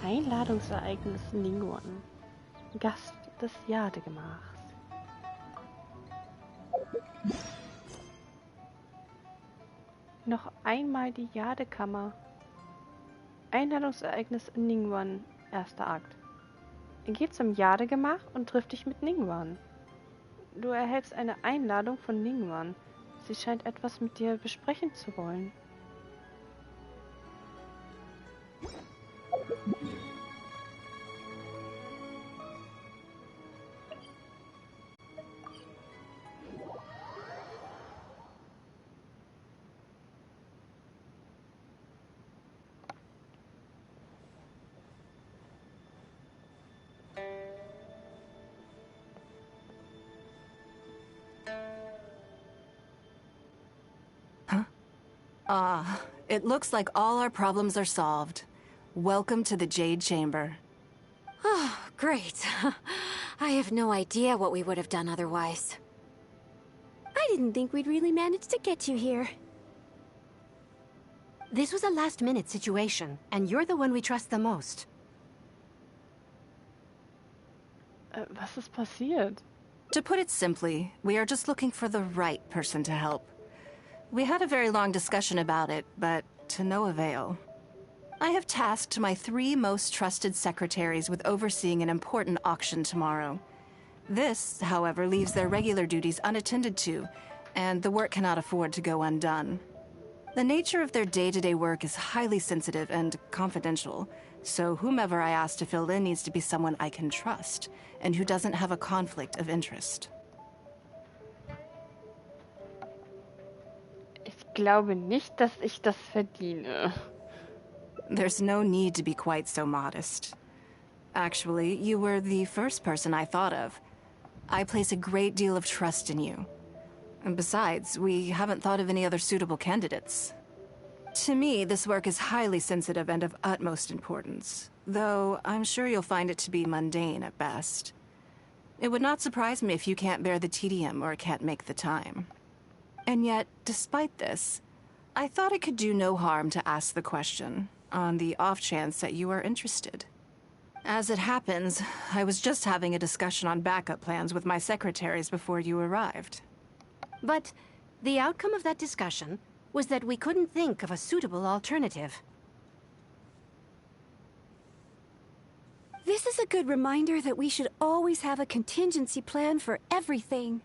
Einladungsereignis Ningguang. Gast des Jadegemachs. Noch einmal die Jadekammer. Einladungsereignis Ningguang. Erster Akt. Geh zum Jadegemach und triff dich mit Ningguang. Du erhältst eine Einladung von Ningguang. Sie scheint etwas mit dir besprechen zu wollen. It looks like all our problems are solved. Welcome to the Jade Chamber. Oh, great. I have no idea what we would have done otherwise. I didn't think we'd really manage to get you here. This was a last-minute situation, and you're the one we trust the most. Was ist passiert? To put it simply, we are just looking for the right person to help. We had a very long discussion about it, but to no avail. I have tasked my 3 most trusted secretaries with overseeing an important auction tomorrow. This, however, leaves their regular duties unattended to, and the work cannot afford to go undone. The nature of their day-to-day work is highly sensitive and confidential, so whomever I ask to fill in needs to be someone I can trust, and who doesn't have a conflict of interest. Ich glaube nicht, dass ich das verdiene. There's no need to be quite so modest. Actually, you were the first person I thought of. I place a great deal of trust in you. And besides, we haven't thought of any other suitable candidates. To me, this work is highly sensitive and of utmost importance, though I'm sure you'll find it to be mundane at best. It would not surprise me if you can't bear the tedium or can't make the time. And yet, despite this, I thought it could do no harm to ask the question, on the off chance that you are interested. As it happens, I was just having a discussion on backup plans with my secretaries before you arrived. But the outcome of that discussion was that we couldn't think of a suitable alternative. This is a good reminder that we should always have a contingency plan for everything.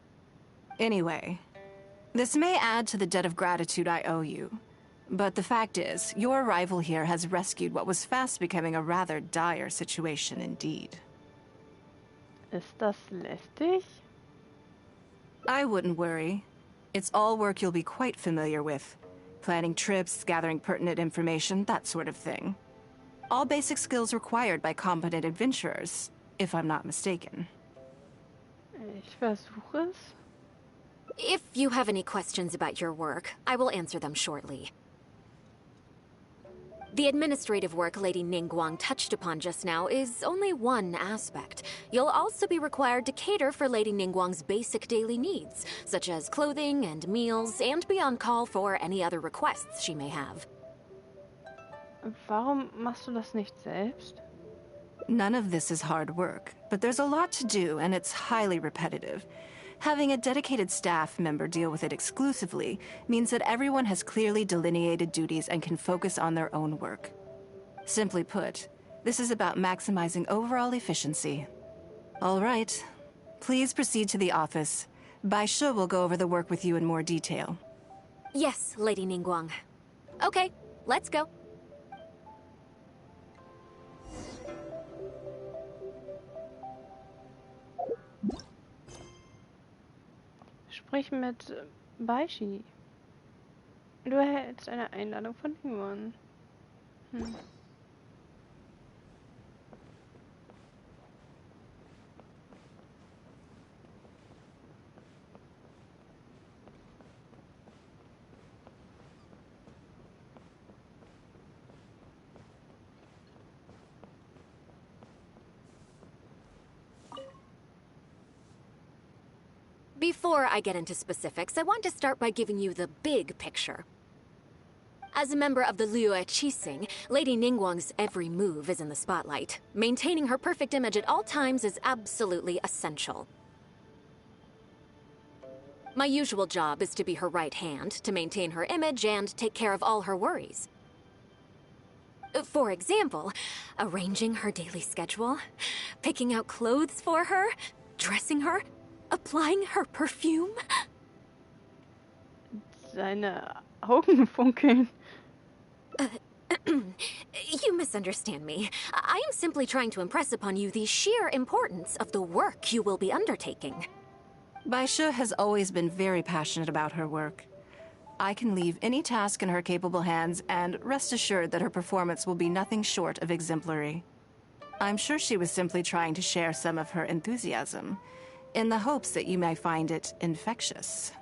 Anyway, this may add to the debt of gratitude I owe you. But the fact is, your arrival here has rescued what was fast becoming a rather dire situation indeed. Ist das lästig? I wouldn't worry. It's all work you'll be quite familiar with. Planning trips, gathering pertinent information, that sort of thing. All basic skills required by competent adventurers, if I'm not mistaken. Ich versuche es. If you have any questions about your work, I will answer them shortly. The administrative work Lady Ningguang touched upon just now is only one aspect. You'll also be required to cater for Lady Ningguang's basic daily needs, such as clothing and meals, and be on call for any other requests she may have. Warum machst du das nicht selbst? None of this is hard work, but there's a lot to do, and it's highly repetitive. Having a dedicated staff member deal with it exclusively means that everyone has clearly delineated duties and can focus on their own work. Simply put, this is about maximizing overall efficiency. All right. Please proceed to the office. Bai Shi will go over the work with you in more detail. Yes, Lady Ningguang. Okay, let's go. Sprich mit Bai Shi. Du erhältst eine Einladung von Ningguang. Before I get into specifics, I want to start by giving you the big picture. As a member of the Liyue Qixing, Lady Ningguang's every move is in the spotlight. Maintaining her perfect image at all times is absolutely essential. My usual job is to be her right hand, to maintain her image and take care of all her worries. For example, arranging her daily schedule, picking out clothes for her, dressing her, applying her perfume. Seine Augen funkeln. You misunderstand me. I am simply trying to impress upon you the sheer importance of the work you will be undertaking. Baishe has always been very passionate about her work. I can leave any task in her capable hands and rest assured that her performance will be nothing short of exemplary. I'm sure she was simply trying to share some of her enthusiasm, in the hopes that you may find it infectious.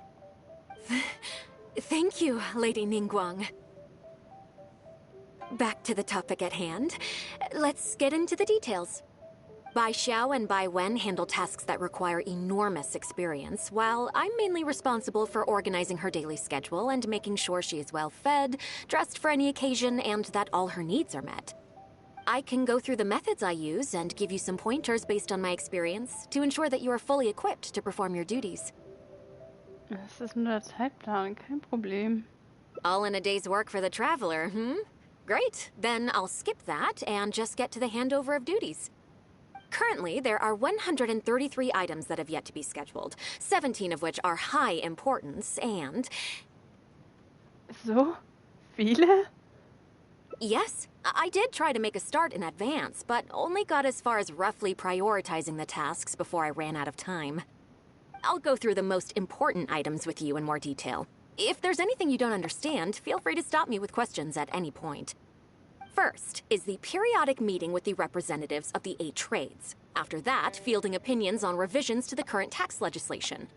Thank you, Lady Ningguang. Back to the topic at hand. Let's get into the details. Bai Xiao and Bai Wen handle tasks that require enormous experience, while I'm mainly responsible for organizing her daily schedule and making sure she is well fed, dressed for any occasion, and that all her needs are met. I can go through the methods I use and give you some pointers based on my experience to ensure that you are fully equipped to perform your duties. Das ist nur der Zeitplan, kein Problem. All in a day's work for the traveler, Great, then I'll skip that and just get to the handover of duties. Currently, there are 133 items that have yet to be scheduled, 17 of which are high importance, and... So? Viele? Yes, I did try to make a start in advance, but only got as far as roughly prioritizing the tasks before I ran out of time. I'll go through the most important items with you in more detail. If there's anything you don't understand, feel free to stop me with questions at any point. First is the periodic meeting with the representatives of the 8 trades. After that, fielding opinions on revisions to the current tax legislation.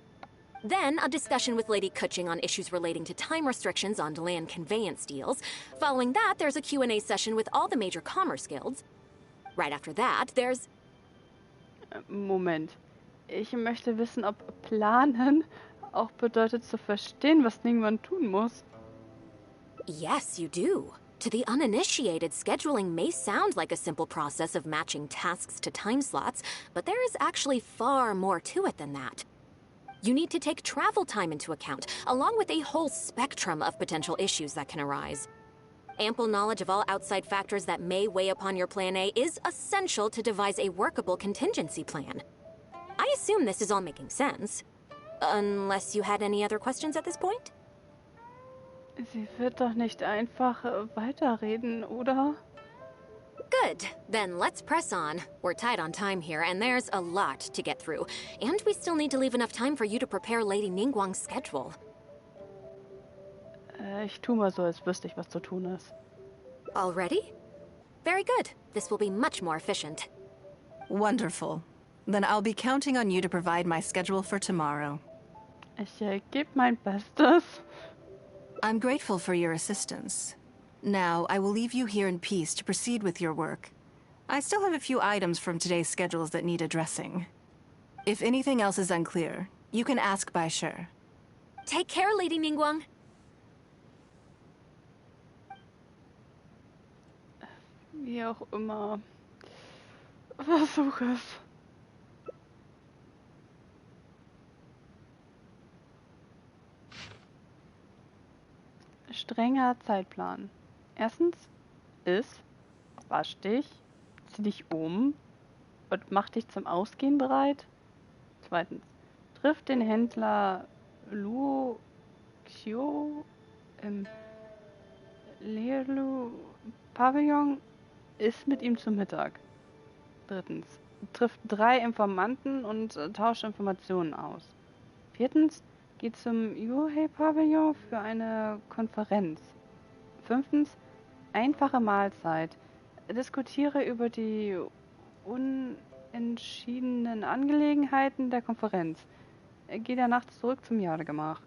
Then, a discussion with Lady Kuching on issues relating to time restrictions on land conveyance deals. Following that, there's a Q&A session with all the major commerce guilds. Right after that, there's... Moment. Ich möchte wissen, ob planen auch bedeutet zu verstehen, was Ningguang tun muss. Yes, you do. To the uninitiated, scheduling may sound like a simple process of matching tasks to time slots, but there is actually far more to it than that. You need to take travel time into account, along with a whole spectrum of potential issues that can arise. Ample knowledge of all outside factors that may weigh upon your Plan A is essential to devise a workable contingency plan. I assume this is all making sense. Unless you had any other questions at this point? Sie wird doch nicht einfach weiterreden, oder? Good. Then let's press on. We're tight on time here, and there's a lot to get through. And we still need to leave enough time for you to prepare Lady Ningguang's schedule. Ich tu mal so, als wüsste ich, was zu tun ist. Already? Very good. This will be much more efficient. Wonderful. Then I'll be counting on you to provide my schedule for tomorrow. Ich gebe mein Bestes. I'm grateful for your assistance. Now, I will leave you here in peace to proceed with your work. I still have a few items from today's schedules that need addressing. If anything else is unclear, you can ask Baishe. Take care, Lady Ningguang. Wie auch immer. Versuch es. Strenger Zeitplan. Erstens, iss, wasch dich, zieh dich um und mach dich zum Ausgehen bereit. Zweitens, triff den Händler Luo Xiu im Leerlu Pavillon, iss mit ihm zu Mittag. Drittens, triff 3 Informanten und tausche Informationen aus. Viertens, geh zum Yuhei-Pavillon für eine Konferenz. Fünftens, einfache Mahlzeit. Diskutiere über die unentschiedenen Angelegenheiten der Konferenz. Geh danach zurück zum Jadegemach.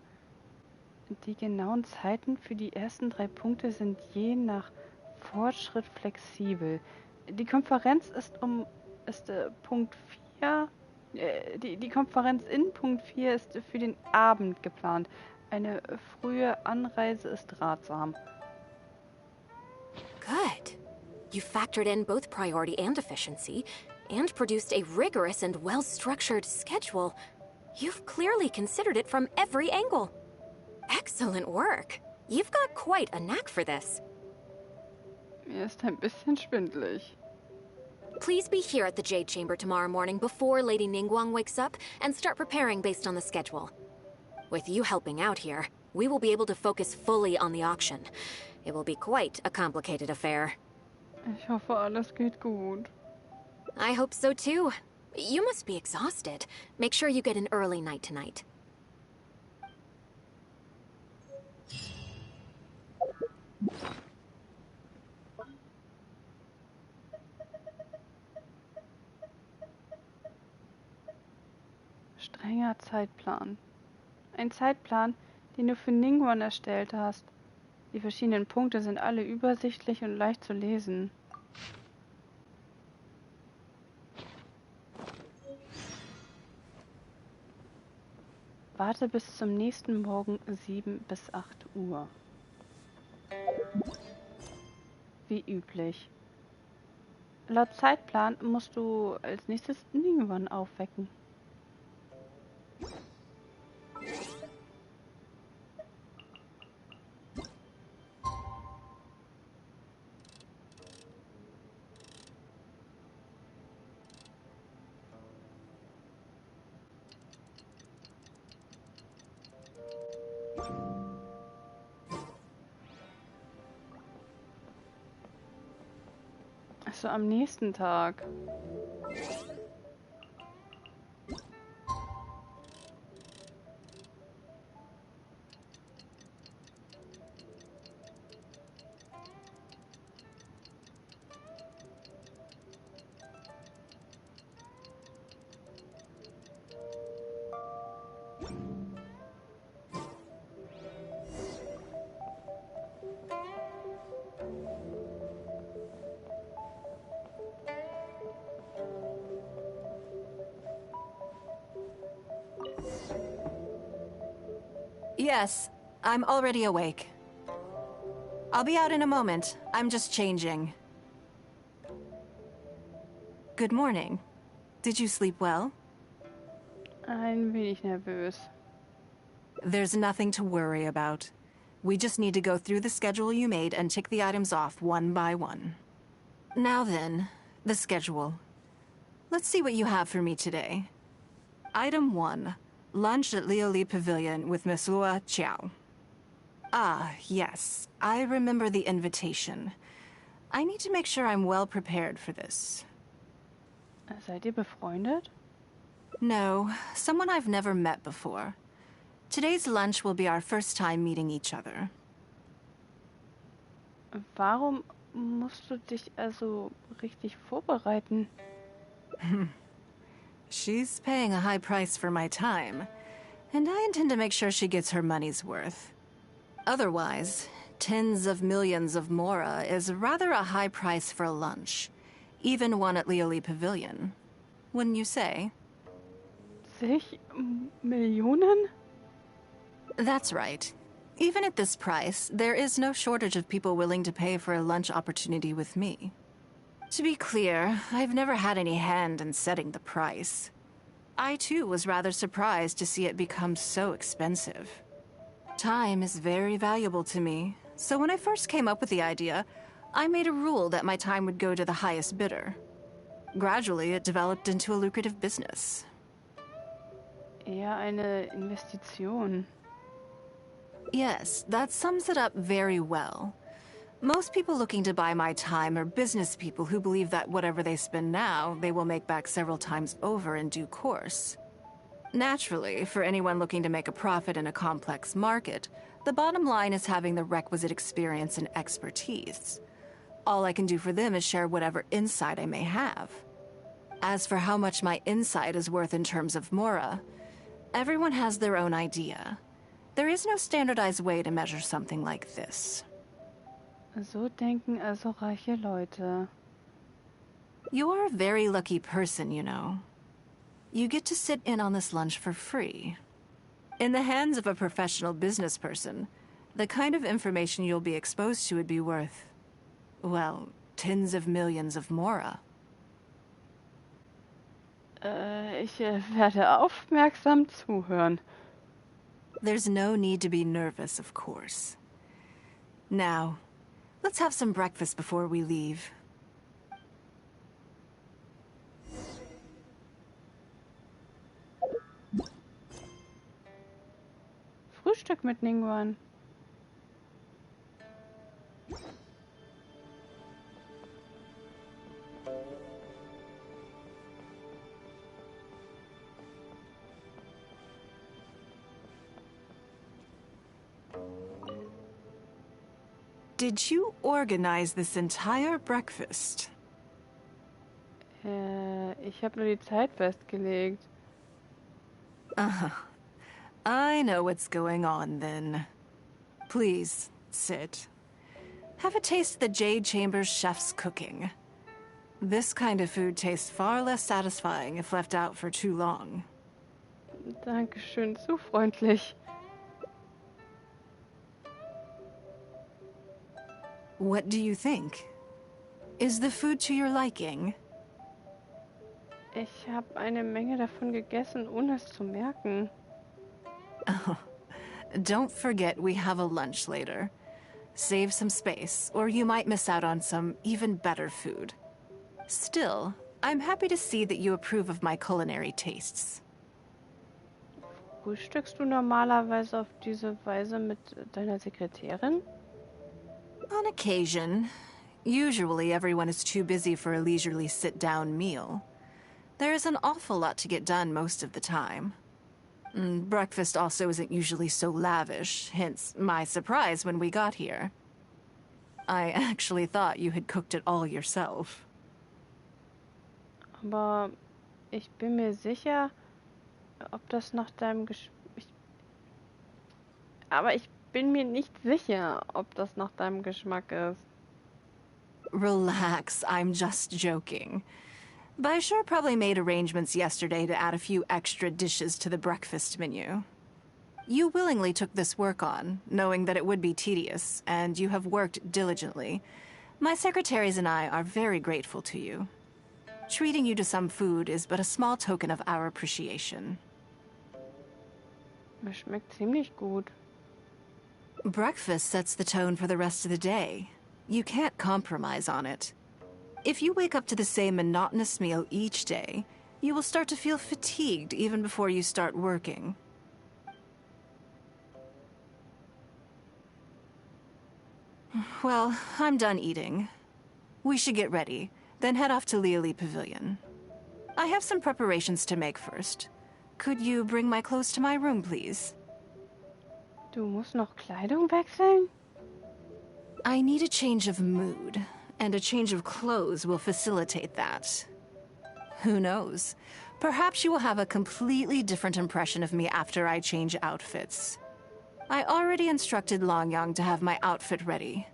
Die genauen Zeiten für die ersten 3 Punkte sind je nach Fortschritt flexibel. Die Konferenz ist Punkt 4. Die Konferenz in Punkt 4 ist für den Abend geplant. Eine frühe Anreise ist ratsam. You factored in both priority and efficiency, and produced a rigorous and well-structured schedule. You've clearly considered it from every angle. Excellent work. You've got quite a knack for this. Mir ist ein bisschen schwindelig. Please be here at the Jade Chamber tomorrow morning before Lady Ningguang wakes up and start preparing based on the schedule. With you helping out here, we will be able to focus fully on the auction. It will be quite a complicated affair. Ich hoffe, alles geht gut. I hope so too. You must be exhausted. Make sure you get an early night tonight. Strenger Zeitplan. Ein Zeitplan, den du für Ningguang erstellt hast. Die verschiedenen Punkte sind alle übersichtlich und leicht zu lesen. Warte bis zum nächsten Morgen 7 bis 8 Uhr. Wie üblich. Laut Zeitplan musst du als nächstes Ningguang aufwecken. Also am nächsten Tag. Yes, I'm already awake. I'll be out in a moment. I'm just changing. Good morning. Did you sleep well? Ein wenig nervös. There's nothing to worry about. We just need to go through the schedule you made and tick the items off one by one. Now then, the schedule. Let's see what you have for me today. Item 1. Lunch at Lioli Pavilion with Miss Lua Chiao. Ah, yes. I remember the invitation. I need to make sure I'm well prepared for this. Seid ihr befreundet? No, someone I've never met before. Today's lunch will be our first time meeting each other. Warum musst du dich also richtig vorbereiten? She's paying a high price for my time, and I intend to make sure she gets her money's worth. Otherwise, tens of millions of mora is rather a high price for a lunch, even one at Lioli Pavilion. Wouldn't you say? Zig Millionen? That's right. Even at this price, there is no shortage of people willing to pay for a lunch opportunity with me. To be clear, I've never had any hand in setting the price. I too was rather surprised to see it become so expensive. Time is very valuable to me, so when I first came up with the idea, I made a rule that my time would go to the highest bidder. Gradually, it developed into a lucrative business. Eher eine Investition. Yes, that sums it up very well. Most people looking to buy my time are business people who believe that whatever they spend now, they will make back several times over in due course. Naturally, for anyone looking to make a profit in a complex market, the bottom line is having the requisite experience and expertise. All I can do for them is share whatever insight I may have. As for how much my insight is worth in terms of mora, everyone has their own idea. There is no standardized way to measure something like this. So denken also reiche Leute. You're a very lucky person, you know. You get to sit in on this lunch for free. In the hands of a professional business person, the kind of information you'll be exposed to would be worth, well, tens of millions of mora. Ich werde aufmerksam zuhören. There's no need to be nervous, of course. Now, let's have some breakfast before we leave. Frühstück mit Ningguang. Did you organize this entire breakfast? Ich habe nur die Zeit festgelegt. I know what's going on then. Please, sit. Have a taste of the Jade Chamber's chef's cooking. This kind of food tastes far less satisfying if left out for too long. Dankeschön, zu freundlich. What do you think? Is the food to your liking? Ich habe eine Menge davon gegessen, ohne es zu merken. Oh, don't forget we have a lunch later. Save some space, or you might miss out on some even better food. Still, I'm happy to see that you approve of my culinary tastes. Frühstückst du normalerweise auf diese Weise mit deiner Sekretärin? On occasion. Usually everyone is too busy for a leisurely sit-down meal. There is an awful lot to get done most of the time. Breakfast also isn't usually so lavish, hence my surprise when we got here. I actually thought you had cooked it all yourself. Aber ich bin mir sicher, ob das nach deinem Aber ich bin mir nicht sicher, ob das nach deinem Geschmack ist. Relax, I'm just joking. Baishar probably made arrangements yesterday to add a few extra dishes to the breakfast menu. You willingly took this work on, knowing that it would be tedious, and you have worked diligently. My secretaries and I are very grateful to you. Treating you to some food is but a small token of our appreciation. Mir schmeckt ziemlich gut. Breakfast sets the tone for the rest of the day. You can't compromise on it. If you wake up to the same monotonous meal each day, you will start to feel fatigued even before you start working. Well, I'm done eating. We should get ready, then head off to Liali Pavilion. I have some preparations to make first. Could you bring my clothes to my room, please? Du musst noch Kleidung wechseln? I need a change of mood, and a change of clothes will facilitate that. Who knows? Perhaps you will have a completely different impression of me after I change outfits. I already instructed Longyang to have my outfit ready.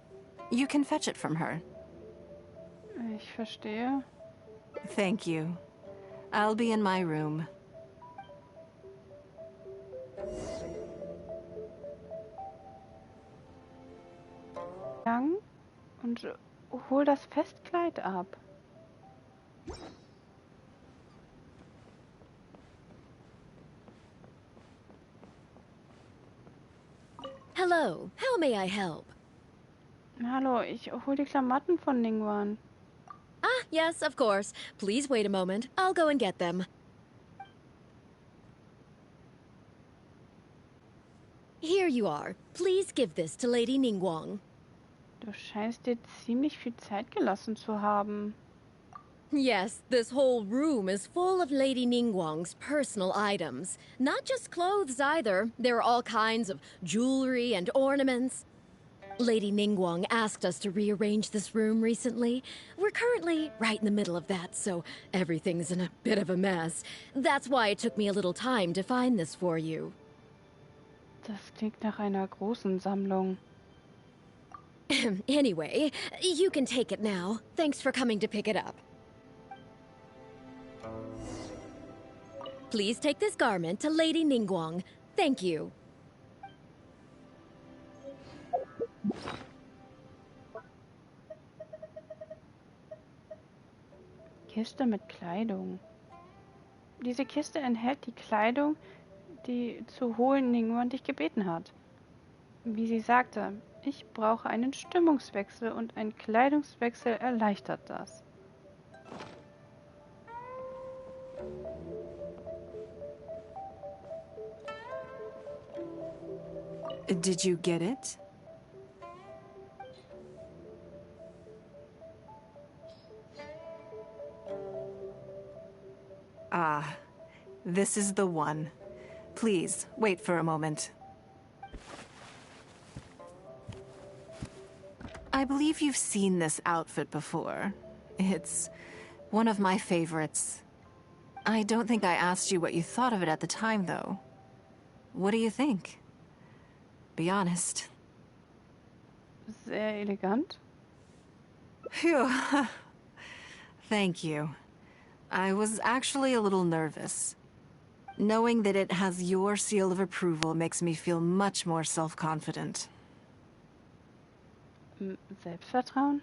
You can fetch it from her. Ich verstehe. Thank you. I'll be in my room. Gang und hol das Festkleid ab. Hello, how may I help? Hallo, ich hol die Klamotten von Ningguang. Ah, yes, of course. Please wait a moment. I'll go and get them. Here you are. Please give this to Lady Ningguang. Du scheinst dir ziemlich viel Zeit gelassen zu haben. Yes, this whole room is full of Lady Ningguang's personal items. Not just clothes either. There are all kinds of jewelry and ornaments. Lady Ningguang asked us to rearrange this room recently. We're currently right in the middle of that, so everything's in a bit of a mess. That's why it took me a little time to find this for you. Das klingt nach einer großen Sammlung. Anyway, you can take it now. Thanks for coming to pick it up. Please take this garment to Lady Ningguang. Thank you. Kiste mit Kleidung. Diese Kiste enthält die Kleidung, die zu holen Ningguang dich gebeten hat. Wie sie sagte, ich brauche einen Stimmungswechsel und ein Kleidungswechsel erleichtert das. Did you get it? Ah, this is the one. Please, wait for a moment. I believe you've seen this outfit before. It's one of my favorites. I don't think I asked you what you thought of it at the time, though. What do you think? Be honest. Sehr elegant. Phew. Thank you. I was actually a little nervous. Knowing that it has your seal of approval makes me feel much more self-confident. Selbstvertrauen?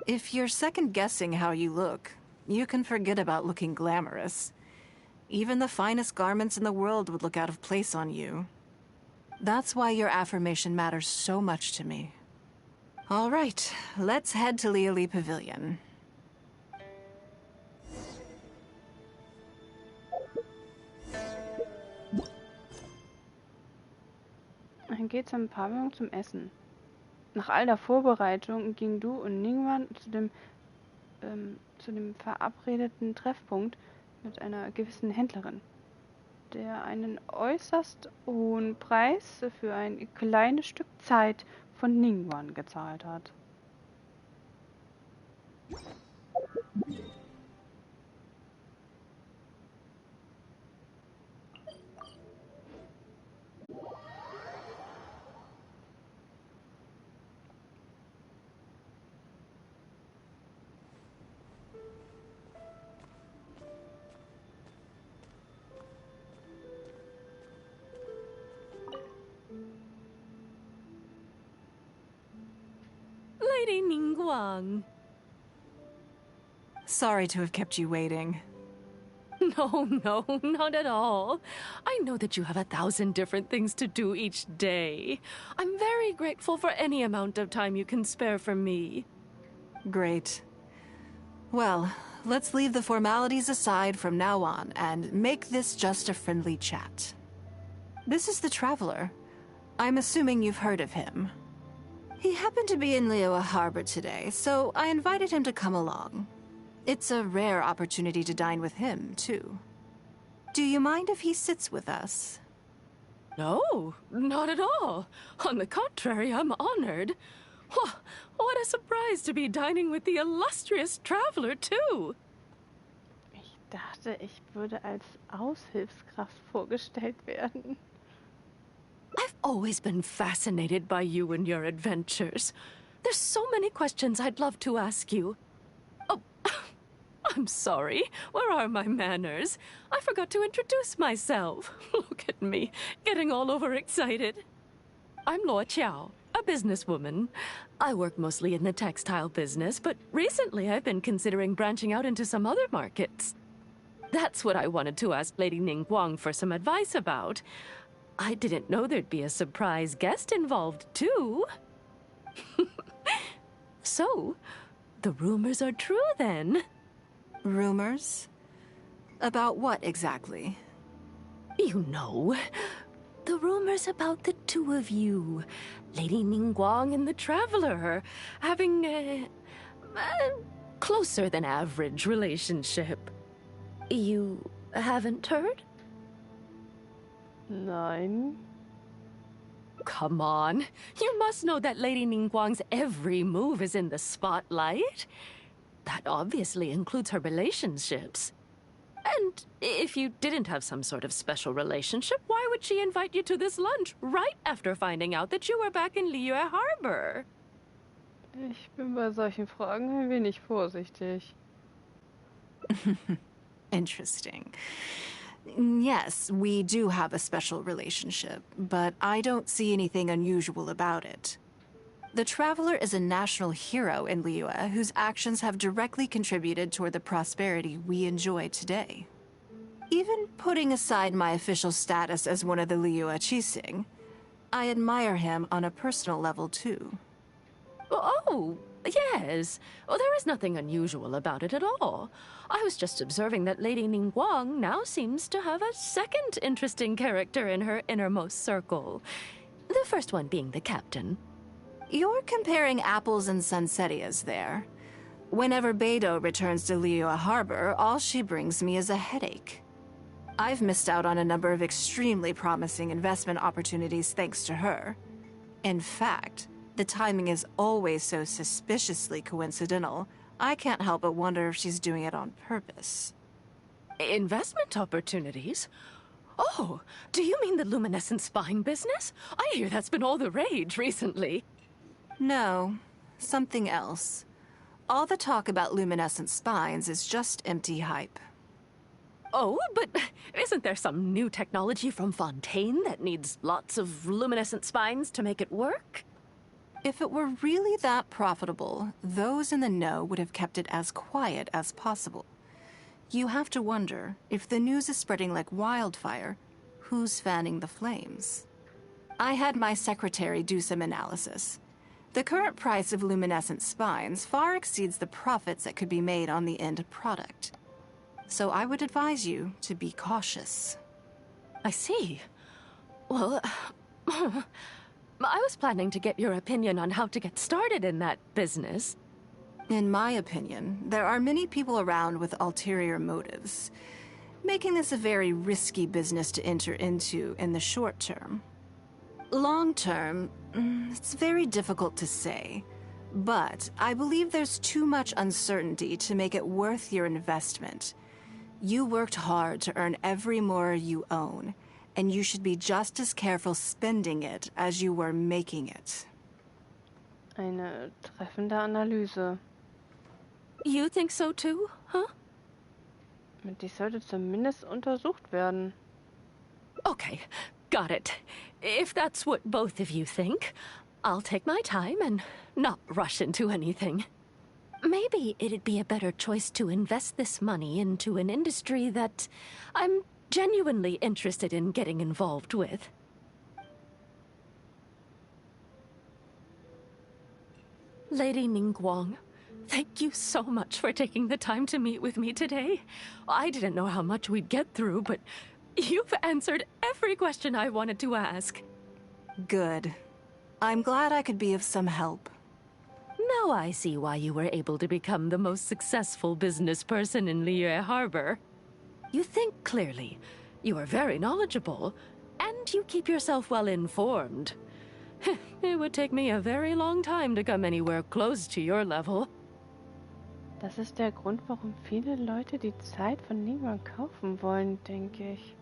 If you're second-guessing how you look, you can forget about looking glamorous. Even the finest garments in the world would look out of place on you. That's why your affirmation matters so much to me. All right, let's head to Liali Pavilion. Dann geht's am Pavillon zum Essen. Nach all der Vorbereitung ging du und Ningguang zu dem verabredeten Treffpunkt mit einer gewissen Händlerin, der einen äußerst hohen Preis für ein kleines Stück Zeit von Ningguang gezahlt hat. Lady Ningguang. Sorry to have kept you waiting. No, not at all. I know that you have 1,000 different things to do each day. I'm very grateful for any amount of time you can spare for me. Great. Well, let's leave the formalities aside from now on and make this just a friendly chat. This is the Traveler. I'm assuming you've heard of him. He happened to be in Liyue Harbor today, so I invited him to come along. It's a rare opportunity to dine with him, too. Do you mind if he sits with us? No, not at all. On the contrary, I'm honored. What a surprise to be dining with the illustrious Traveler, too. Ich dachte, ich würde als Aushilfskraft vorgestellt werden. I've always been fascinated by you and your adventures. There's so many questions I'd love to ask you. Oh, I'm sorry. Where are my manners? I forgot to introduce myself. Look at me, getting all overexcited. I'm Luo Qiao, a businesswoman. I work mostly in the textile business, but recently I've been considering branching out into some other markets. That's what I wanted to ask Lady Ningguang for some advice about. I didn't know there'd be a surprise guest involved, too. So, the rumors are true, then? Rumors? About what, exactly? You know, the rumors about the two of you, Lady Ningguang and the Traveler, having a closer-than-average relationship. You haven't heard? Nein. Come on. You must know that Lady Ningguang's every move is in the spotlight. That obviously includes her relationships. And if you didn't have some sort of special relationship, why would she invite you to this lunch right after finding out that you were back in Liyue Harbor? Ich bin bei solchen Fragen ein wenig vorsichtig. Interesting. Yes, we do have a special relationship, but I don't see anything unusual about it. The Traveler is a national hero in Liyue whose actions have directly contributed toward the prosperity we enjoy today. Even putting aside my official status as one of the Liyue Qixing, I admire him on a personal level too. Oh, yes. Oh, there is nothing unusual about it at all. I was just observing that Lady Ningguang now seems to have a second interesting character in her innermost circle. The first one being the captain. You're comparing apples and sunsettias there. Whenever Beidou returns to Liyue Harbor, all she brings me is a headache. I've missed out on a number of extremely promising investment opportunities thanks to her. In fact, the timing is always so suspiciously coincidental, I can't help but wonder if she's doing it on purpose. Investment opportunities? Oh, do you mean the luminescent spine business? I hear that's been all the rage recently. No, something else. All the talk about luminescent spines is just empty hype. Oh, but isn't there some new technology from Fontaine that needs lots of luminescent spines to make it work? If it were really that profitable, those in the know would have kept it as quiet as possible. You have to wonder, if the news is spreading like wildfire, who's fanning the flames? I had my secretary do some analysis. The current price of luminescent spines far exceeds the profits that could be made on the end product. So I would advise you to be cautious. I see. Well, I was planning to get your opinion on how to get started in that business. In my opinion, there are many people around with ulterior motives, making this a very risky business to enter into in the short term. Long term, it's very difficult to say, but I believe there's too much uncertainty to make it worth your investment. You worked hard to earn every mora you own, and you should be just as careful spending it as you were making it. Eine treffende Analyse. You think so too, huh? Die sollte zumindest untersucht werden. Okay, got it. If that's what both of you think, I'll take my time and not rush into anything. Maybe it'd be a better choice to invest this money into an industry that I'm genuinely interested in getting involved with. Lady Ningguang, thank you so much for taking the time to meet with me today. I didn't know how much we'd get through, but you've answered every question I wanted to ask. Good. I'm glad I could be of some help. Now I see why you were able to become the most successful business person in Liyue Harbor. You think clearly, you are very knowledgeable, and you keep yourself well informed. It would take me a very long time to come anywhere close to your level. Das ist der Grund, warum viele Leute die Zeit von Ningguang kaufen wollen, denke ich.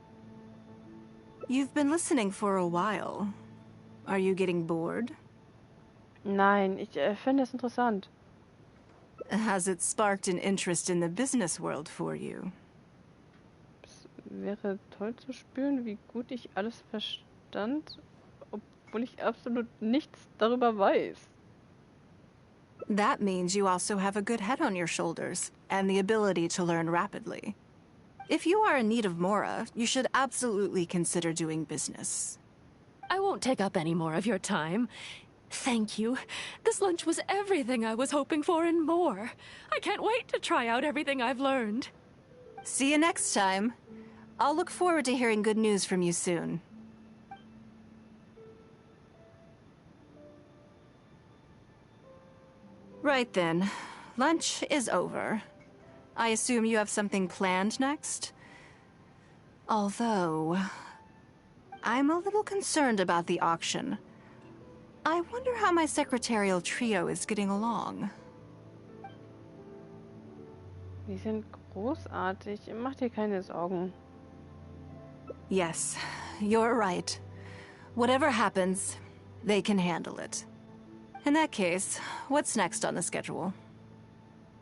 You've been listening for a while. Are you getting bored? Nein, ich finde es interessant. Has it sparked an interest in the business world for you? Es wäre toll zu spüren, wie gut ich alles verstand, obwohl ich absolut nichts darüber weiß. That means you also have a good head on your shoulders, and the ability to learn rapidly. If you are in need of mora, you should absolutely consider doing business. I won't take up any more of your time. Thank you. This lunch was everything I was hoping for and more. I can't wait to try out everything I've learned. See you next time. I'll look forward to hearing good news from you soon. Right then. Lunch is over. I assume you have something planned next? Although, I'm a little concerned about the auction. I wonder how my secretarial trio is getting along. Die sind großartig. Mach dir keine Sorgen. Yes, you're right. Whatever happens, they can handle it. In that case, what's next on the schedule?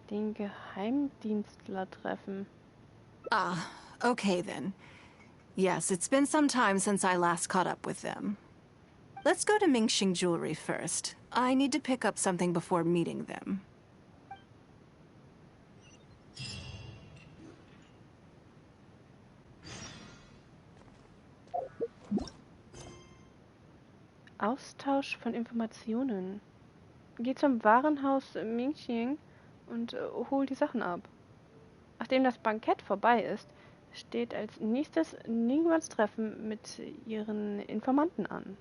Den Geheimdienstler treffen. Ah, okay then. Yes, it's been some time since I last caught up with them. Let's go to Mingxing Jewelry first. I need to pick up something before meeting them. Austausch von Informationen. Geh zum Warenhaus Mingxing und hol die Sachen ab. Nachdem das Bankett vorbei ist, steht als nächstes Ningguans Treffen mit ihren Informanten an.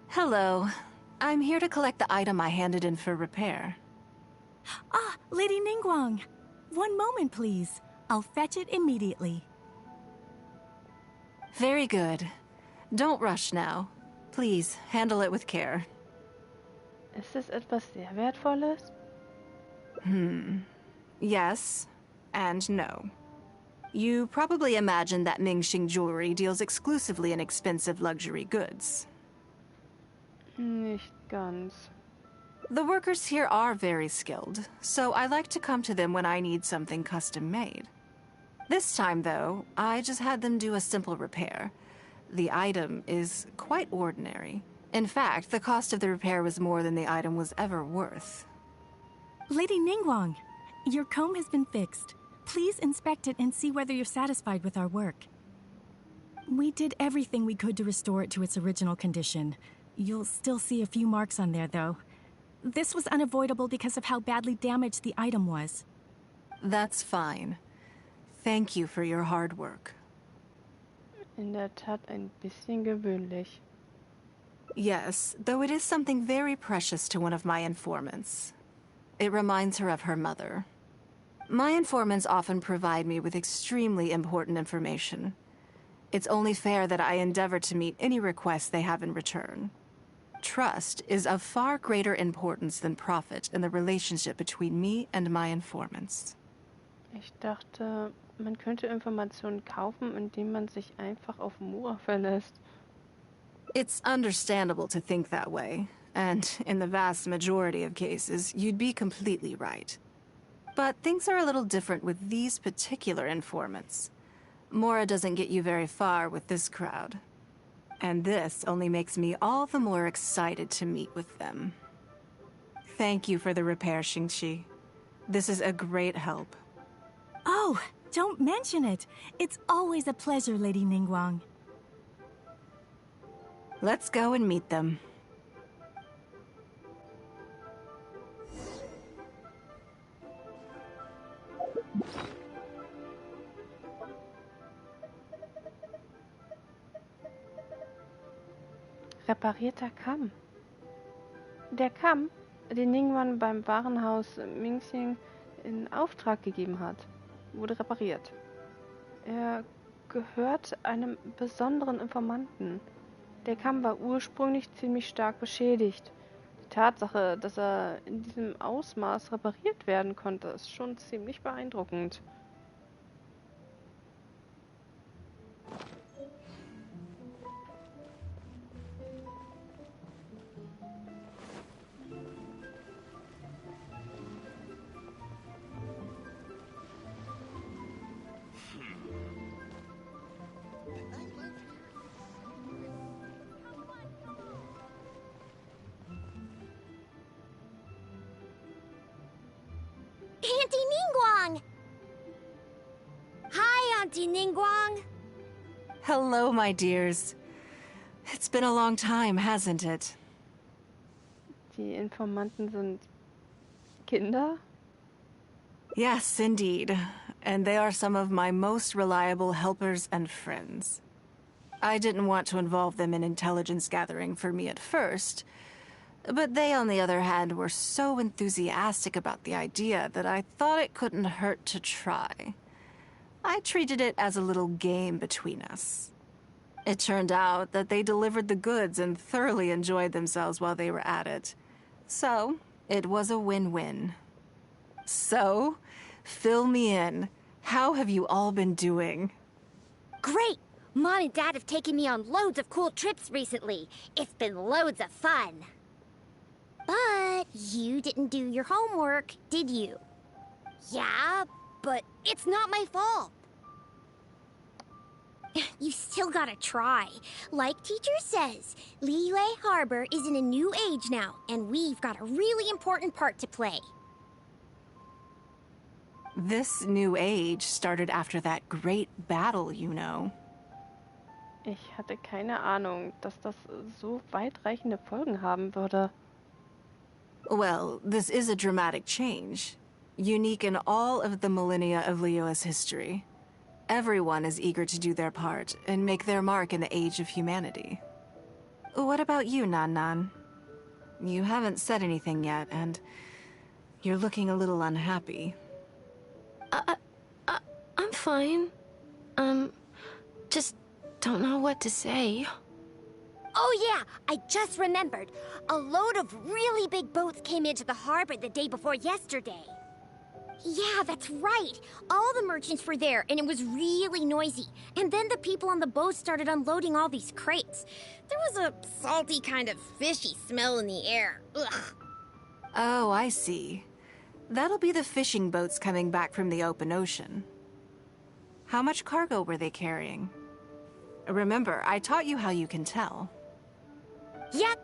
Hello. I'm here to collect the item I handed in for repair. Ah, Lady Ningguang. One moment, please. I'll fetch it immediately. Very good. Don't rush now. Please, handle it with care. Ist es etwas sehr Wertvolles? Yes, and no. You probably imagine that Mingxing Jewelry deals exclusively in expensive luxury goods. Nicht ganz. The workers here are very skilled, so I like to come to them when I need something custom-made. This time, though, I just had them do a simple repair. The item is quite ordinary. In fact, the cost of the repair was more than the item was ever worth. Lady Ningguang, your comb has been fixed. Please inspect it and see whether you're satisfied with our work. We did everything we could to restore it to its original condition. You'll still see a few marks on there, though. This was unavoidable because of how badly damaged the item was. That's fine. Thank you for your hard work. In der Tat ein bisschen gewöhnlich. Yes, though it is something very precious to one of my informants. It reminds her of her mother. My informants often provide me with extremely important information. It's only fair that I endeavor to meet any requests they have in return. Trust is of far greater importance than profit in the relationship between me and my informants. Ich dachte, man könnte Informationen kaufen, indem man sich einfach auf Mura verlässt. It's understandable to think that way, and in the vast majority of cases, you'd be completely right. But things are a little different with these particular informants. Mora doesn't get you very far with this crowd. And this only makes me all the more excited to meet with them. Thank you for the repair, Xingqi. This is a great help. Oh, don't mention it. It's always a pleasure, Lady Ningguang. Let's go and meet them. Reparierter Kamm. Der Kamm, den Ningguang beim Warenhaus Mingxing in Auftrag gegeben hat, wurde repariert. Er gehört einem besonderen Informanten. Der Kamm war ursprünglich ziemlich stark beschädigt. Die Tatsache, dass er in diesem Ausmaß repariert werden konnte, ist schon ziemlich beeindruckend. Auntie Ningguang! Hi, Auntie Ningguang! Hello, my dears. It's been a long time, hasn't it? Die Informanten sind Kinder? Yes, indeed. And they are some of my most reliable helpers and friends. I didn't want to involve them in intelligence gathering for me at first, But they, on the other hand, were so enthusiastic about the idea that I thought it couldn't hurt to try. I treated it as a little game between us. It turned out that they delivered the goods and thoroughly enjoyed themselves while they were at it. So, it was a win-win. So, fill me in. How have you all been doing? Great! Mom and Dad have taken me on loads of cool trips recently. It's been loads of fun. But you didn't do your homework, did you? Yeah, but it's not my fault. You still gotta try. Like teacher says, Liyue Harbor is in a new age now, and we've got a really important part to play. This new age started after that great battle, you know. Ich hatte keine Ahnung, dass das so weitreichende Folgen haben würde. Well, this is a dramatic change, unique in all of the millennia of Liyue's history. Everyone is eager to do their part and make their mark in the age of humanity. What about you, Nan? You haven't said anything yet, and you're looking a little unhappy. I'm fine. Just don't know what to say. Oh yeah, I just remembered. A load of really big boats came into the harbor the day before yesterday. Yeah, that's right. All the merchants were there, and it was really noisy. And then the people on the boat started unloading all these crates. There was a salty kind of fishy smell in the air. Ugh. Oh, I see. That'll be the fishing boats coming back from the open ocean. How much cargo were they carrying? Remember, I taught you how you can tell. Yep,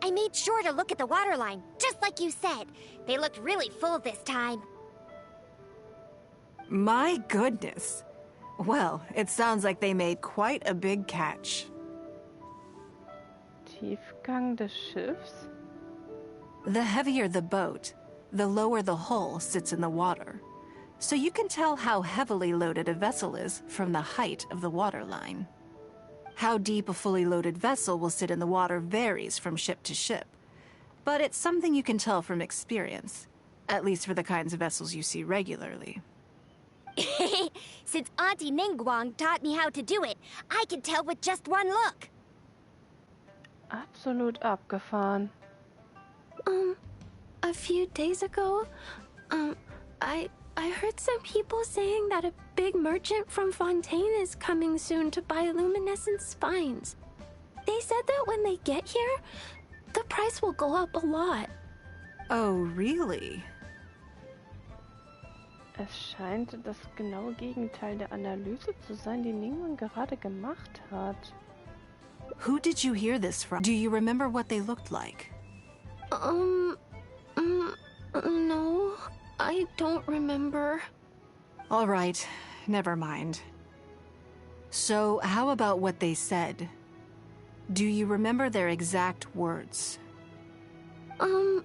I made sure to look at the waterline, just like you said. They looked really full this time. My goodness. Well, it sounds like they made quite a big catch. Tiefgang des Schiffs? The heavier the boat, the lower the hull sits in the water. So you can tell how heavily loaded a vessel is from the height of the waterline. How deep a fully loaded vessel will sit in the water varies from ship to ship. But it's something you can tell from experience, at least for the kinds of vessels you see regularly. Since Auntie Ningguang taught me how to do it, I can tell with just one look. Absolut abgefahren. A few days ago, I heard some people saying that a big merchant from Fontaine is coming soon to buy luminescent spines. They said that when they get here, the price will go up a lot. Oh, really? Es scheint das genaue Gegenteil der Analyse zu sein, die Ningguang gerade gemacht hat. Who did you hear this from? Do you remember what they looked like? No, I don't remember. All right, never mind. So, how about what they said? Do you remember their exact words? I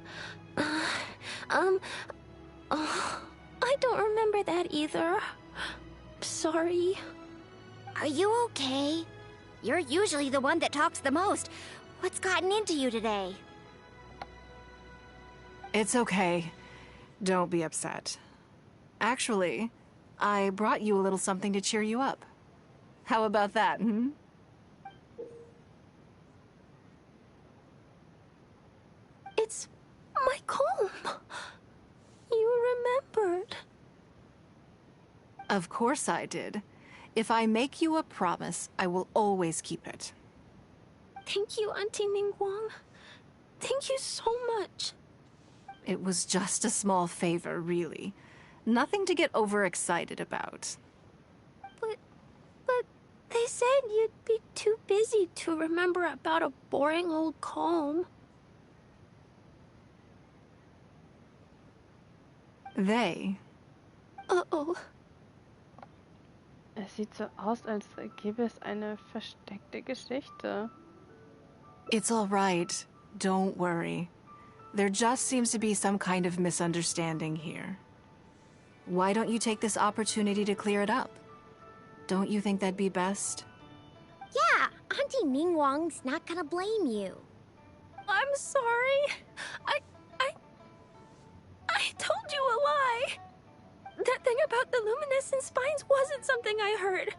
don't remember that either. Sorry. Are you okay? You're usually the one that talks the most. What's gotten into you today? It's okay. Don't be upset. Actually, I brought you a little something to cheer you up. How about that, hmm? It's my comb. You remembered. Of course I did. If I make you a promise, I will always keep it. Thank you, Auntie Ningguang. Thank you so much. It was just a small favor, really. Nothing to get overexcited about. But they said you'd be too busy to remember about a boring old comb. They? Uh-oh. Es sieht so aus, als gäbe es eine versteckte Geschichte. It's all right. Don't worry. There just seems to be some kind of misunderstanding here. Why don't you take this opportunity to clear it up? Don't you think that'd be best? Yeah, Auntie Ningguang's not gonna blame you. I'm sorry. I told you a lie. That thing about the luminescent spines wasn't something I heard.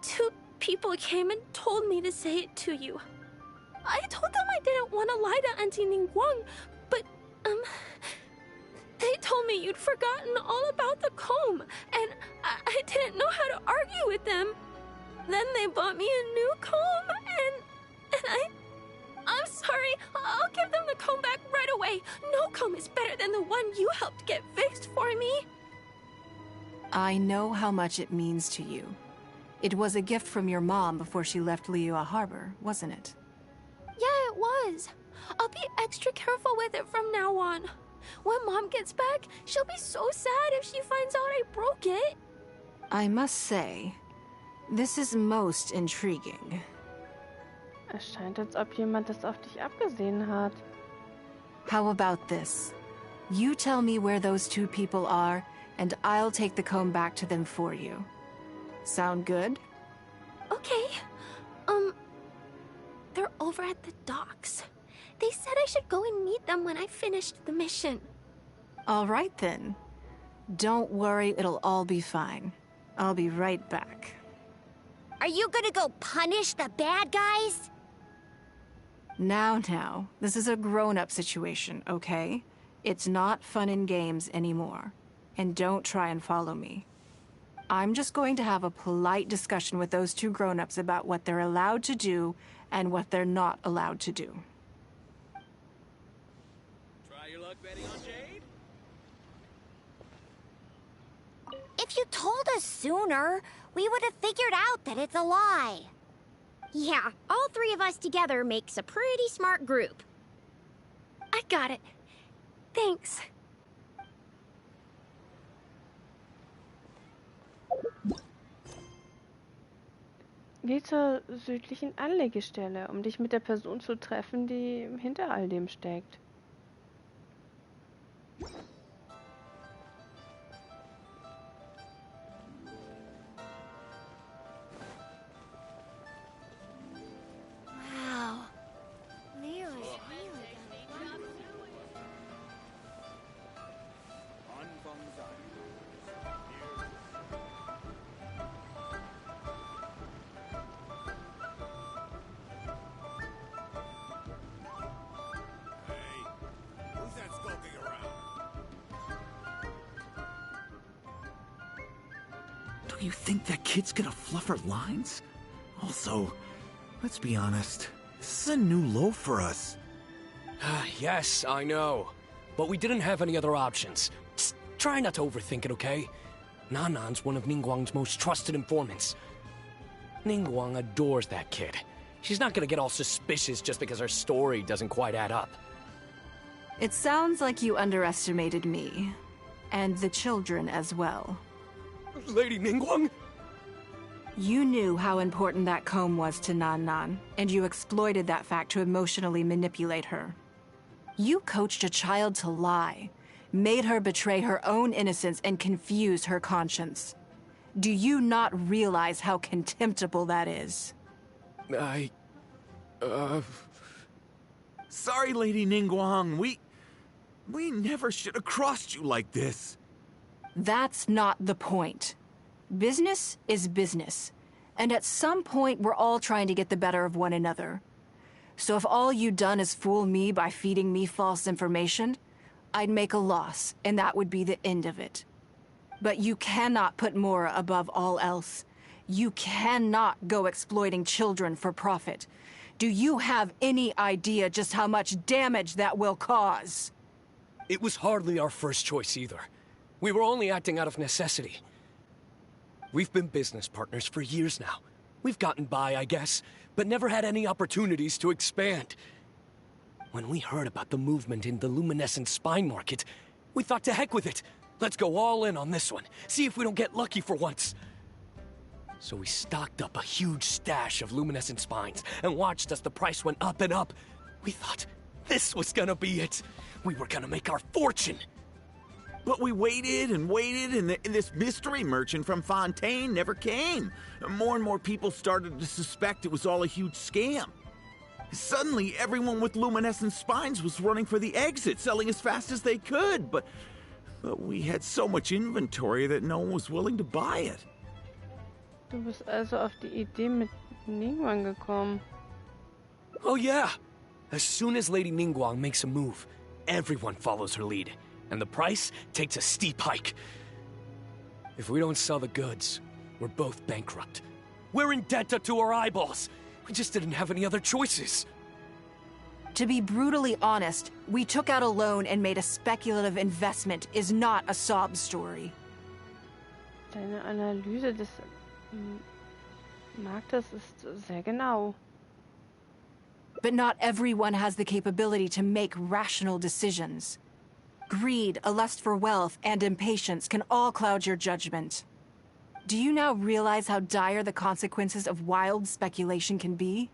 Two people came and told me to say it to you. I told them I didn't want to lie to Auntie Ningguang, but, they told me you'd forgotten all about the comb, and I didn't know how to argue with them. Then they bought me a new comb, and I'm sorry. I'll give them the comb back right away. No comb is better than the one you helped get fixed for me. I know how much it means to you. It was a gift from your mom before she left Liyue Harbor, wasn't it? Yeah, it was. I'll be extra careful with it from now on. When Mom gets back, she'll be so sad if she finds out I broke it. I must say, this is most intriguing. Es scheint, als ob jemand das auf dich abgesehen hat. How about this? You tell me where those two people are, and I'll take the comb back to them for you. Sound good? Okay. They're over at the docks. They said I should go and meet them when I finished the mission. All right, then. Don't worry, it'll all be fine. I'll be right back. Are you gonna go punish the bad guys? Now, this is a grown-up situation, okay? It's not fun and games anymore. And don't try and follow me. I'm just going to have a polite discussion with those two grown-ups about what they're allowed to do and what they're not allowed to do. Try your luck betting on Jade? If you told us sooner, we would have figured out that it's a lie. Yeah, all three of us together makes a pretty smart group. I got it. Thanks. Geh zur südlichen Anlegestelle, um dich mit der Person zu treffen, die hinter all dem steckt. Wow. Leo's really got Who's that skulking around? Do you think that kid's gonna fluff her lines? Also, let's be honest, this is a new low for us. Yes, I know. But we didn't have any other options. Just try not to overthink it, okay? Nanan's one of Ningguang's most trusted informants. Ningguang adores that kid. She's not gonna get all suspicious just because her story doesn't quite add up. It sounds like you underestimated me. And the children as well. Lady Ningguang? You knew how important that comb was to Nan, and you exploited that fact to emotionally manipulate her. You coached a child to lie, made her betray her own innocence and confuse her conscience. Do you not realize how contemptible that is? Sorry, Lady Ningguang, we never should have crossed you like this. That's not the point. Business is business. And at some point, we're all trying to get the better of one another. So if all you'd done is fool me by feeding me false information, I'd make a loss, and that would be the end of it. But you cannot put Mora above all else. You cannot go exploiting children for profit. Do you have any idea just how much damage that will cause? It was hardly our first choice either. We were only acting out of necessity. We've been business partners for years now. We've gotten by, I guess, but never had any opportunities to expand. When we heard about the movement in the luminescent spine market, we thought to heck with it. Let's go all in on this one. See if we don't get lucky for once. So we stocked up a huge stash of luminescent spines and watched as the price went up and up. We thought this was gonna be it. We were gonna make our fortune. But we waited and waited, and this mystery merchant from Fontaine never came. More and more people started to suspect it was all a huge scam. Suddenly, everyone with luminescent spines was running for the exit, selling as fast as they could, but we had so much inventory that no one was willing to buy it. Du bist also auf die Idee mit Ningguang gekommen. Oh yeah! As soon as Lady Ningguang makes a move, everyone follows her lead, and the price takes a steep hike. If we don't sell the goods, we're both bankrupt. We're in debt up to our eyeballs. We just didn't have any other choices. To be brutally honest, we took out a loan and made a speculative investment is not a sob story. Deine Analyse des Marktes ist sehr genau. But not everyone has the capability to make rational decisions. Greed, a lust for wealth, and impatience can all cloud your judgment. Do you now realize how dire the consequences of wild speculation can be?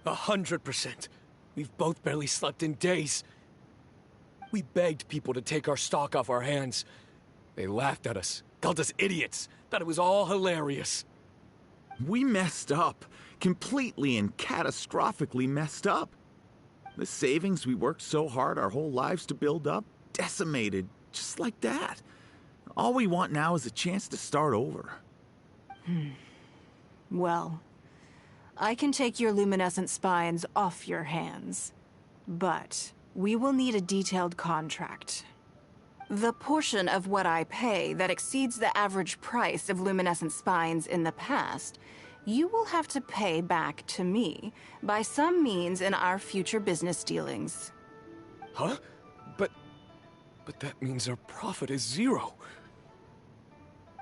100%. We've both barely slept in days. We begged people to take our stock off our hands. They laughed at us, called us idiots, thought it was all hilarious. We messed up. Completely and catastrophically messed up. The savings we worked so hard our whole lives to build up, decimated, just like that. All we want now is a chance to start over. Well, I can take your luminescent spines off your hands, but we will need a detailed contract. The portion of what I pay that exceeds the average price of luminescent spines in the past, you will have to pay back to me by some means in our future business dealings. Huh? But that means our profit is zero.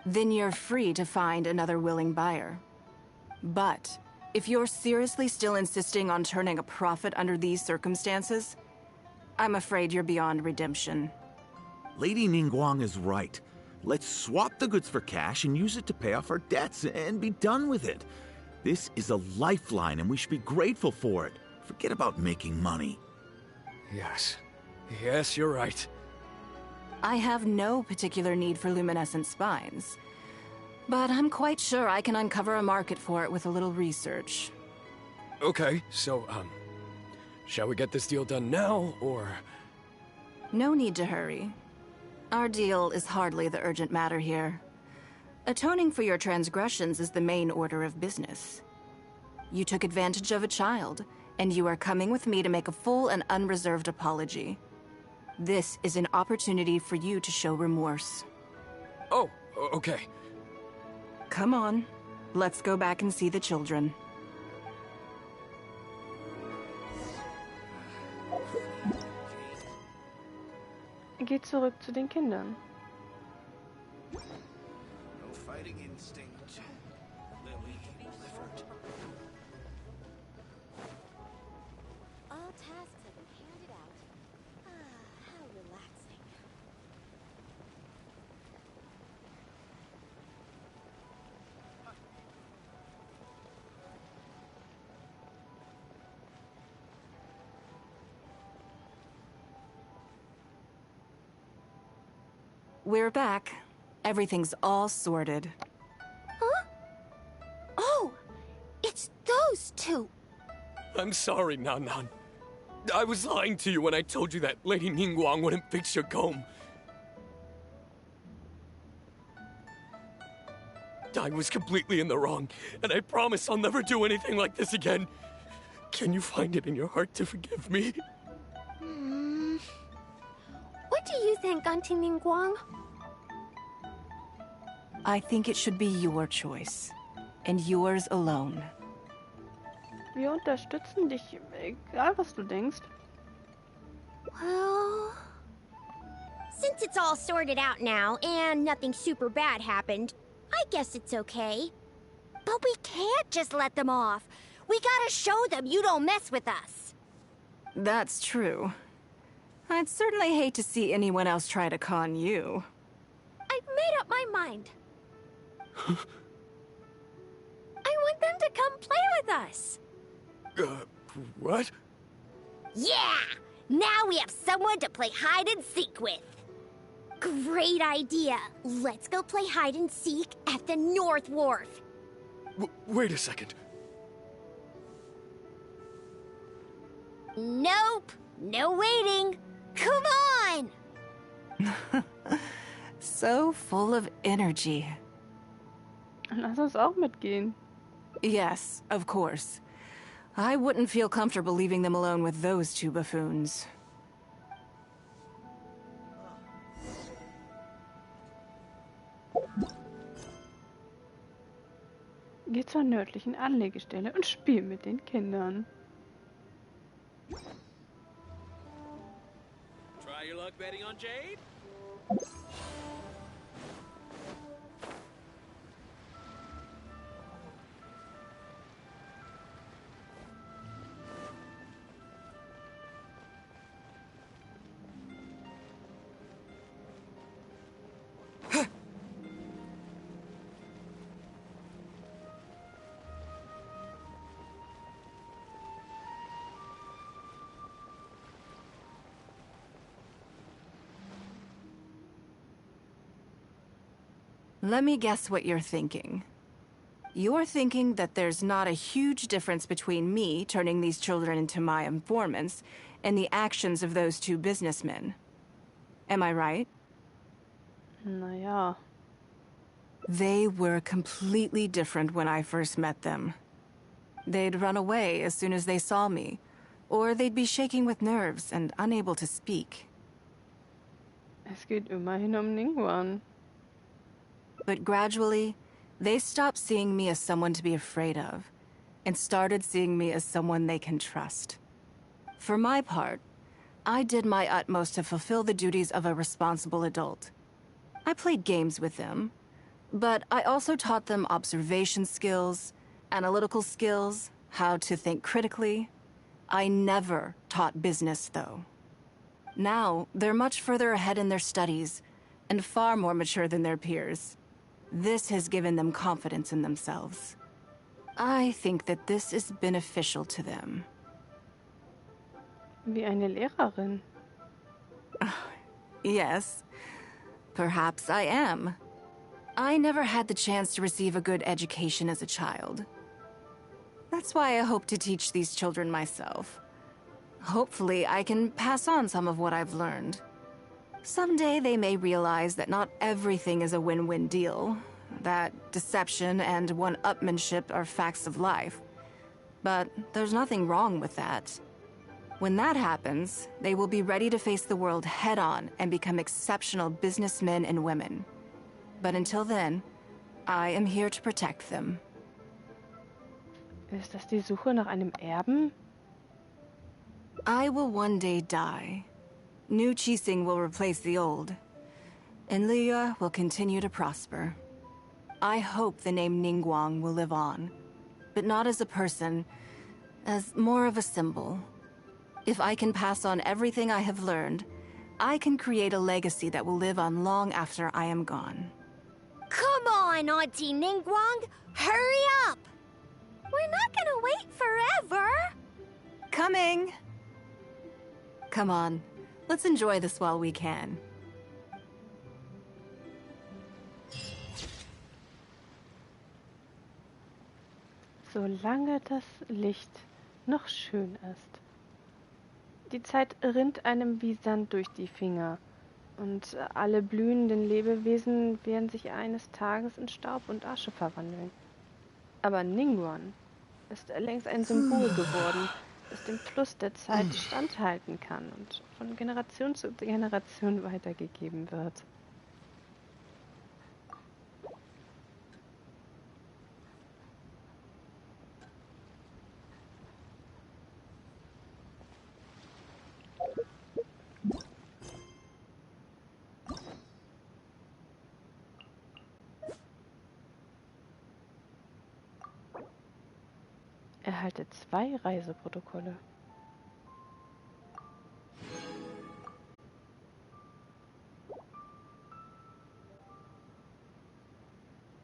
Then you're free to find another willing buyer. But if you're seriously still insisting on turning a profit under these circumstances, I'm afraid you're beyond redemption. Lady Ningguang is right. Let's swap the goods for cash and use it to pay off our debts and be done with it. This is a lifeline and we should be grateful for it. Forget about making money. Yes. Yes, you're right. I have no particular need for luminescent spines, but I'm quite sure I can uncover a market for it with a little research. Okay, so, shall we get this deal done now, or...? No need to hurry. Our deal is hardly the urgent matter here. Atoning for your transgressions is the main order of business. You took advantage of a child, and you are coming with me to make a full and unreserved apology. This is an opportunity for you to show remorse. Oh, okay. Come on. Let's go back and see the children. Geht zurück zu den Kindern. No fighting instinct. Lily delivered. All tasks have been handed out. Ah, how relaxing. We're back. Everything's all sorted. Huh? Oh, it's those two. I'm sorry, Nan Nan. I was lying to you when I told you that Lady Ningguang wouldn't fix your comb. I was completely in the wrong, and I promise I'll never do anything like this again. Can you find it in your heart to forgive me? What do you think, Auntie Ningguang? I think it should be your choice, and yours alone. Wir unterstützen dich, egal was du denkst. Well, since it's all sorted out now and nothing super bad happened, I guess it's okay. But we can't just let them off. We gotta show them you don't mess with us. That's true. I'd certainly hate to see anyone else try to con you. I've made up my mind. I want them to come play with us. What? Yeah! Now we have someone to play hide and seek with. Great idea. Let's go play hide and seek at the North Wharf. Wait a second. Nope. No waiting. Come on! So full of energy. Lass uns auch mitgehen. Yes, of course. I wouldn't feel comfortable leaving them alone with those two buffoons. Geh zur nördlichen Anlegestelle und spiel mit den Kindern. Try your luck betting on Jade? Let me guess what you're thinking. You're thinking that there's not a huge difference between me turning these children into my informants and the actions of those two businessmen. Am I right? Naja. They were completely different when I first met them. They'd run away as soon as they saw me, or they'd be shaking with nerves and unable to speak. Es geht immerhin Ningguang. But gradually, they stopped seeing me as someone to be afraid of, and started seeing me as someone they can trust. For my part, I did my utmost to fulfill the duties of a responsible adult. I played games with them, but I also taught them observation skills, analytical skills, how to think critically. I never taught business, though. Now, they're much further ahead in their studies, and far more mature than their peers. This has given them confidence in themselves. I think that this is beneficial to them. Wie eine Lehrerin. Yes, perhaps I am. I never had the chance to receive a good education as a child. That's why I hope to teach these children myself. Hopefully, I can pass on some of what I've learned. Someday they may realize that not everything is a win-win deal, that deception and one-upmanship are facts of life. But there's nothing wrong with that. When that happens, they will be ready to face the world head-on and become exceptional businessmen and women. But until then, I am here to protect them. Ist das die Suche nach einem Erben? I will one day die. New Qixing will replace the old, and Liyue will continue to prosper. I hope the name Ningguang will live on, but not as a person, as more of a symbol. If I can pass on everything I have learned, I can create a legacy that will live on long after I am gone. Come on, Auntie Ningguang! Hurry up! We're not gonna wait forever! Coming! Come on, let's enjoy this while we can. Solange das Licht noch schön ist. Die Zeit rinnt einem wie Sand durch die Finger, und alle blühenden Lebewesen werden sich eines Tages in Staub und Asche verwandeln. Aber Ningguang ist längst ein Symbol geworden, das dem Fluss der Zeit standhalten kann und von Generation zu Generation weitergegeben wird. Erhalte 2 Reiseprotokolle.